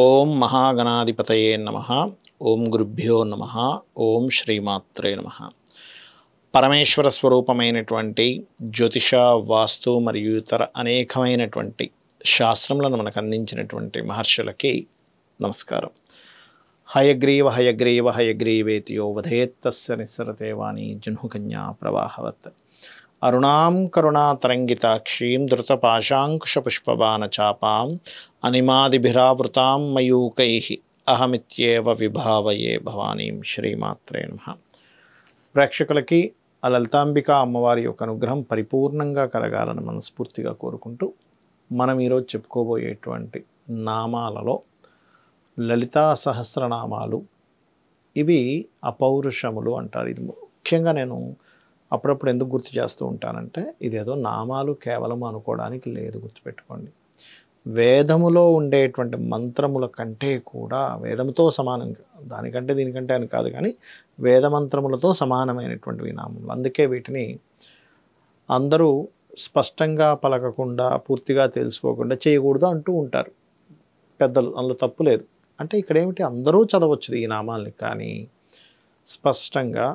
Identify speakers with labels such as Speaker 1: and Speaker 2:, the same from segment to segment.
Speaker 1: ఓం మహాగణాధిపతయే నమః. ఓం గురుభ్యో నమః. ఓం శ్రీమాత్రే నమః. పరమేశ్వర స్వరూపమైనటువంటి జ్యోతిష, వాస్తు మరియు ఇతర అనేకమైనటువంటి శాస్త్రములను మనకు అందించినటువంటి మహర్షులకి నమస్కారం. హయగ్రీవ హయగ్రీవ హయగ్రీవేతియో వధేత్తస్య నిస్సరతే వాణి జహ్నుకన్యా ప్రవాహవత్. అరుణాం కరుణాతరంగితాక్షీం ధృతపాశాంకుశపుష్పబాణచాపాం అనిమాదిభిరావృతాం మయూకైః అహమిత్యేవ విభావయే భవానీం. శ్రీమాత్రే నమః. ప్రేక్షకులకి ఆ లలితాంబిక అమ్మవారి యొక్క అనుగ్రహం పరిపూర్ణంగా కలగాలని మనస్ఫూర్తిగా కోరుకుంటూ మనం ఈరోజు చెప్పుకోబోయేటువంటి నామాలలో లలితా సహస్రనామాలు, ఇవి అపౌరుషములు అంటారు. ఇది ముఖ్యంగా నేను అప్పుడప్పుడు ఎందుకు గుర్తు చేస్తూ ఉంటానంటే, ఇదేదో నామాలు కేవలం అనుకోవడానికి లేదు. గుర్తుపెట్టుకోండి, వేదములో ఉండేటువంటి మంత్రముల కంటే కూడా వేదముతో సమానంగా, దానికంటే దీనికంటే అని కాదు, కానీ వేదమంత్రములతో సమానమైనటువంటివి నామములు. అందుకే వీటిని అందరూ స్పష్టంగా పలకకుండా, పూర్తిగా తెలుసుకోకుండా చేయకూడదు అంటూ ఉంటారు పెద్దలు. అందులో తప్పు లేదు. అంటే ఇక్కడ ఏమిటి, అందరూ చదవచ్చు ఈ నామాల్ని, కానీ స్పష్టంగా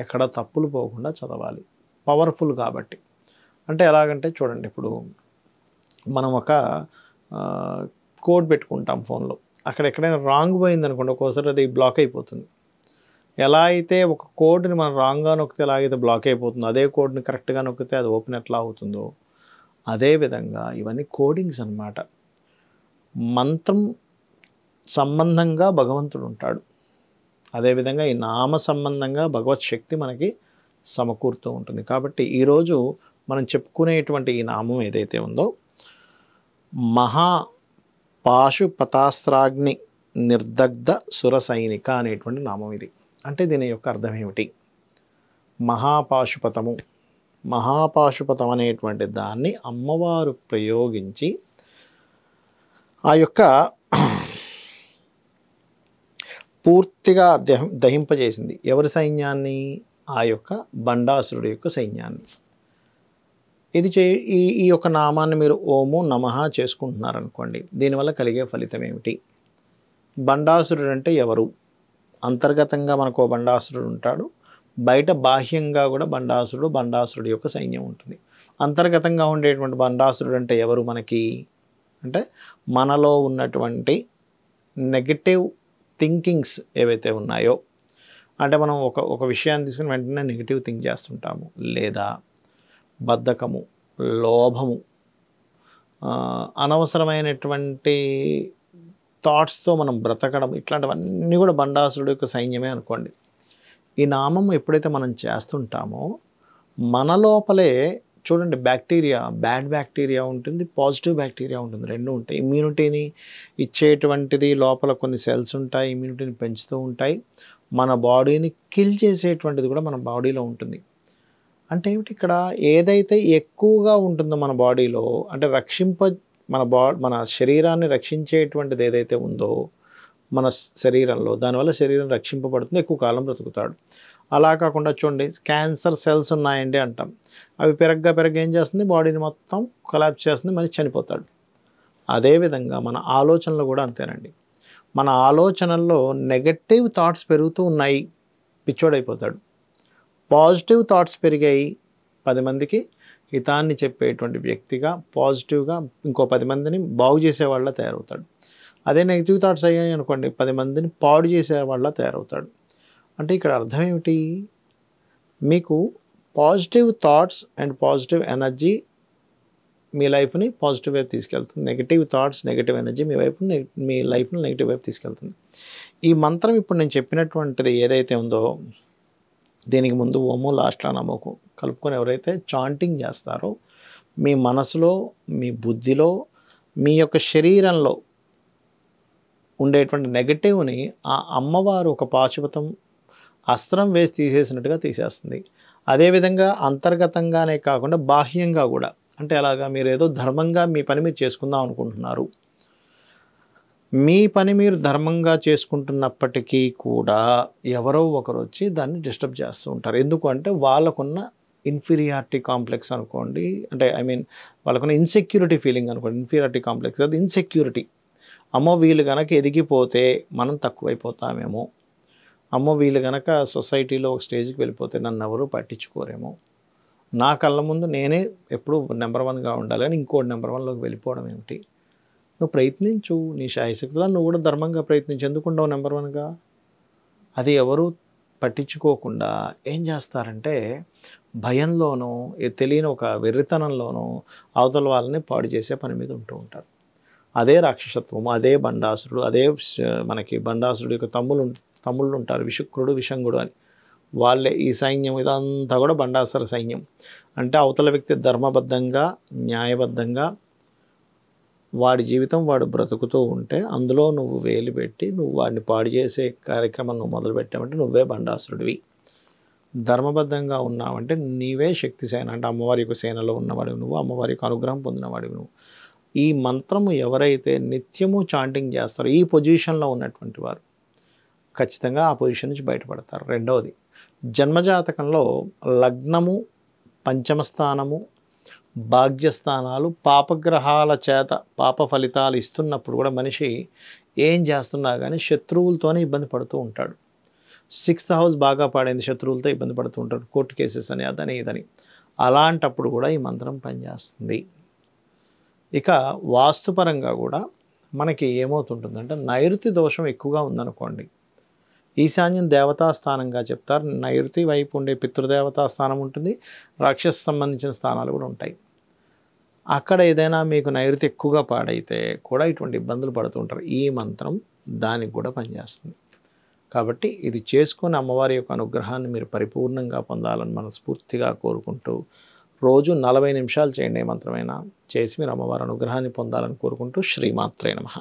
Speaker 1: ఎక్కడ తప్పులు పోకుండా చదవాలి. పవర్ఫుల్ కాబట్టి. అంటే ఎలాగంటే చూడండి, ఇప్పుడు మనం ఒక కోడ్ పెట్టుకుంటాం ఫోన్లో, అక్కడ ఎక్కడైనా రాంగ్ పోయింది అనుకోండి, ఒక్కోసారి అది బ్లాక్ అయిపోతుంది. ఎలా అయితే ఒక కోడ్ని మనం రాంగ్గా నొక్కితే ఎలాగైతే బ్లాక్ అయిపోతుందో, అదే కోడ్ని కరెక్ట్గా నొక్కితే అది ఓపెన్ ఎట్లా అవుతుందో, అదేవిధంగా ఇవన్నీ కోడింగ్స్ అన్నమాట. మంత్రం సంబంధంగా భగవంతుడు ఉంటాడు, అదేవిధంగా ఈ నామ సంబంధంగా భగవత్ శక్తి మనకి సమకూరుతూ ఉంటుంది. కాబట్టి ఈరోజు మనం చెప్పుకునేటువంటి ఈ నామం ఏదైతే ఉందో, మహా పాశుపతాస్త్రాగ్ని నిర్దగ్ధ సురసైనిక అనేటువంటి నామం ఇది. అంటే దీని యొక్క అర్థం ఏమిటి? మహాపాశుపతము, మహాపాశుపతం అనేటువంటి దాన్ని అమ్మవారు ప్రయోగించి ఆ యొక్క పూర్తిగా దహింపజేసింది. ఎవరి సైన్యాన్ని? ఆ యొక్క బండాసురుడి యొక్క సైన్యాన్ని. ఇది ఈ యొక్క నామాన్ని మీరు ఓము నమః చేసుకుంటున్నారనుకోండి, దీనివల్ల కలిగే ఫలితం ఏమిటి? బండాసురుడు అంటే ఎవరు? అంతర్గతంగా మనకు బండాసురుడు ఉంటాడు, బయట బాహ్యంగా కూడా బండాసురుడి యొక్క సైన్యం ఉంటుంది. అంతర్గతంగా ఉండేటువంటి బండాసురుడు అంటే ఎవరు మనకి అంటే, మనలో ఉన్నటువంటి నెగటివ్ థింకింగ్స్ ఏవైతే ఉన్నాయో, అంటే మనం ఒక విషయాన్ని తీసుకుని వెంటనే నెగిటివ్ థింక్ చేస్తుంటాము, లేదా బద్ధకము, లోభము, అనవసరమైనటువంటి థాట్స్తో మనం బ్రతకడం, ఇట్లాంటివన్నీ కూడా బండాసురుడు యొక్క సైన్యమే అనుకోండి. ఈ నామం ఎప్పుడైతే మనం చేస్తుంటామో, మన లోపలే చూడండి, బ్యాక్టీరియా, బ్యాడ్ బ్యాక్టీరియా ఉంటుంది, పాజిటివ్ బ్యాక్టీరియా ఉంటుంది, రెండు ఉంటాయి. ఇమ్యూనిటీని ఇచ్చేటువంటిది లోపల కొన్ని సెల్స్ ఉంటాయి, ఇమ్యూనిటీని పెంచుతూ ఉంటాయి. మన బాడీని కిల్ చేసేటువంటిది కూడా మన బాడీలో ఉంటుంది. అంటే ఏమిటి, ఇక్కడ ఏదైతే ఎక్కువగా ఉంటుందో మన బాడీలో, అంటే మన శరీరాన్ని రక్షించేటువంటిది ఏదైతే ఉందో మన శరీరంలో, దానివల్ల శరీరం రక్షింపబడుతుంది, ఎక్కువ కాలం బ్రతుకుతాడు. అలా కాకుండా చూడండి, క్యాన్సర్ సెల్స్ ఉన్నాయండి అంటాం, అవి పెరగ్గా ఏం చేస్తుంది, బాడీని మొత్తం కొలాప్స్ చేస్తుంది, మళ్ళీ చనిపోతాడు. అదేవిధంగా మన ఆలోచనలు కూడా అంతేనండి. మన ఆలోచనల్లో నెగటివ్ థాట్స్ పెరుగుతూ ఉన్నాయి, పిచ్చోడైపోతాడు. పాజిటివ్ థాట్స్ పెరిగాయి, 10 మందికి హితాన్ని చెప్పేటువంటి వ్యక్తిగా, పాజిటివ్గా ఇంకో 10 మందిని బాగు చేసేవాళ్ళ తయారవుతాడు. అదే నెగిటివ్ థాట్స్ అయ్యాయి అనుకోండి, 10 మందిని పాడు చేసేవాళ్ళ తయారవుతాడు. అంటే ఇక్కడ అర్థం ఏమిటి, మీకు positive thoughts and positive energy మీ లైఫ్ని పాజిటివ్ వైపు తీసుకెళ్తుంది, నెగిటివ్ థాట్స్, నెగిటివ్ ఎనర్జీ మీ లైఫ్ని నెగిటివ్ వైపు తీసుకెళ్తుంది. ఈ మంత్రం ఇప్పుడు నేను చెప్పినటువంటిది ఏదైతే ఉందో, దీనికి ముందు ఓము, లాస్ట్లో నమోకు కలుపుకొని ఎవరైతే చాంటింగ్ చేస్తారో, మీ మనసులో, మీ బుద్ధిలో, మీ యొక్క శరీరంలో ఉండేటువంటి నెగటివ్ని ఆ అమ్మవారు ఒక పాశుపతం అస్త్రం వేసి తీసేసినట్టుగా తీసేస్తుంది. అదేవిధంగా అంతర్గతంగానే కాకుండా బాహ్యంగా కూడా, అంటే అలాగా మీరు ఏదో ధర్మంగా మీ పని మీరు చేసుకుందాం అనుకుంటున్నారు, మీ పని మీరు ధర్మంగా చేసుకుంటున్నప్పటికీ కూడా ఎవరో ఒకరు వచ్చి దాన్ని డిస్టర్బ్ చేస్తూ ఉంటారు. ఎందుకు అంటే వాళ్ళకున్న ఇన్ఫీరియారిటీ కాంప్లెక్స్ అనుకోండి, అంటే వాళ్ళకున్న ఇన్సెక్యూరిటీ ఫీలింగ్ అనుకోండి, ఇన్ఫీరియారిటీ కాంప్లెక్స్, అది ఇన్సెక్యూరిటీ. అమ్మో వీళ్ళు గనక ఎదిగిపోతే మనం తక్కువైపోతామేమో, అమ్మో వీళ్ళు గనక సొసైటీలో ఒక స్టేజ్కి వెళ్ళిపోతే నన్ను ఎవరు పట్టించుకోరేమో, నా కళ్ళ ముందు నేనే ఎప్పుడు నెంబర్ వన్గా ఉండాలి అని ఇంకోటి నెంబర్ వన్లోకి వెళ్ళిపోవడం ఏమిటి? నువ్వు ప్రయత్నించు, నీ శాయశక్తులా నువ్వు కూడా ధర్మంగా ప్రయత్నించు. ఎందుకు ఉండవు నెంబర్ వన్గా? అది ఎవరు పట్టించుకోకుండా ఏం చేస్తారంటే భయంలోనో తెలియని ఒక వెర్రితనంలోనో అవతల వాళ్ళని పాడు చేసే పని మీద ఉంటూ ఉంటారు. అదే రాక్షసత్వము, అదే బండాసురుడు, అదే మనకి బండాసురుడు యొక్క తమ్ముళ్ళు ఉంటారు, విశుక్రుడు విషంగుడు అని. వాళ్ళే ఈ సైన్యం ఇదంతా కూడా బండాసుర సైన్యం. అంటే అవతల వ్యక్తి ధర్మబద్ధంగా న్యాయబద్ధంగా వాడి జీవితం వాడు బ్రతుకుతూ ఉంటే అందులో నువ్వు వేలు పెట్టి నువ్వు వాడిని పాడు చేసే కార్యక్రమం నువ్వు మొదలుపెట్టావంటే నువ్వే బండాసురుడివి. ధర్మబద్ధంగా ఉన్నావంటే నీవే శక్తి సేన, అంటే అమ్మవారి యొక్క సేనలో ఉన్నవాడివి నువ్వు, అమ్మవారి యొక్క అనుగ్రహం పొందినవాడివి నువ్వు. ఈ మంత్రము ఎవరైతే నిత్యము చాంటింగ్ చేస్తారో ఈ పొజిషన్లో ఉన్నటువంటి వారు ఖచ్చితంగా ఆ పొజిషన్ నుంచి బయటపడతారు. రెండవది, జన్మజాతకంలో లగ్నము, పంచమ స్థానము, భాగ్యస్థానాలు పాపగ్రహాల చేత పాప ఫలితాలు ఇస్తున్నప్పుడు కూడా మనిషి ఏం చేస్తున్నా కానీ శత్రువులతోనే ఇబ్బంది పడుతూ ఉంటాడు. 6th హౌస్ బాగా పాడైంది, శత్రువులతో ఇబ్బంది పడుతూ ఉంటాడు, కోర్టు కేసెస్ అని అదని ఇదని. అలాంటప్పుడు కూడా ఈ మంత్రం పనిచేస్తుంది. ఇక వాస్తుపరంగా కూడా మనకి ఏమవుతుంటుందంటే నైరుతి దోషం ఎక్కువగా ఉందనుకోండి, ఈశాన్యం దేవతా స్థానంగా చెప్తారు. నైరుతి వైపు ఉండే పితృదేవతా స్థానం ఉంటుంది, రాక్షస సంబంధించిన స్థానాలు కూడా ఉంటాయి. అక్కడ ఏదైనా మీకు నైరుతి ఎక్కువగా పాడైతే కూడా ఇటువంటి ఇబ్బందులు పడుతూ ఉంటారు. ఈ మంత్రం దానికి కూడా పనిచేస్తుంది. కాబట్టి ఇది చేసుకొని అమ్మవారి యొక్క అనుగ్రహాన్ని మీరు పరిపూర్ణంగా పొందాలని మనస్ఫూర్తిగా కోరుకుంటూ రోజు 40 నిమిషాలు చేయండి. ఏ మంత్రమైనా చేసి మీరు అమ్మవారి అనుగ్రహాన్ని పొందాలని కోరుకుంటూ శ్రీమాత్రే నమః.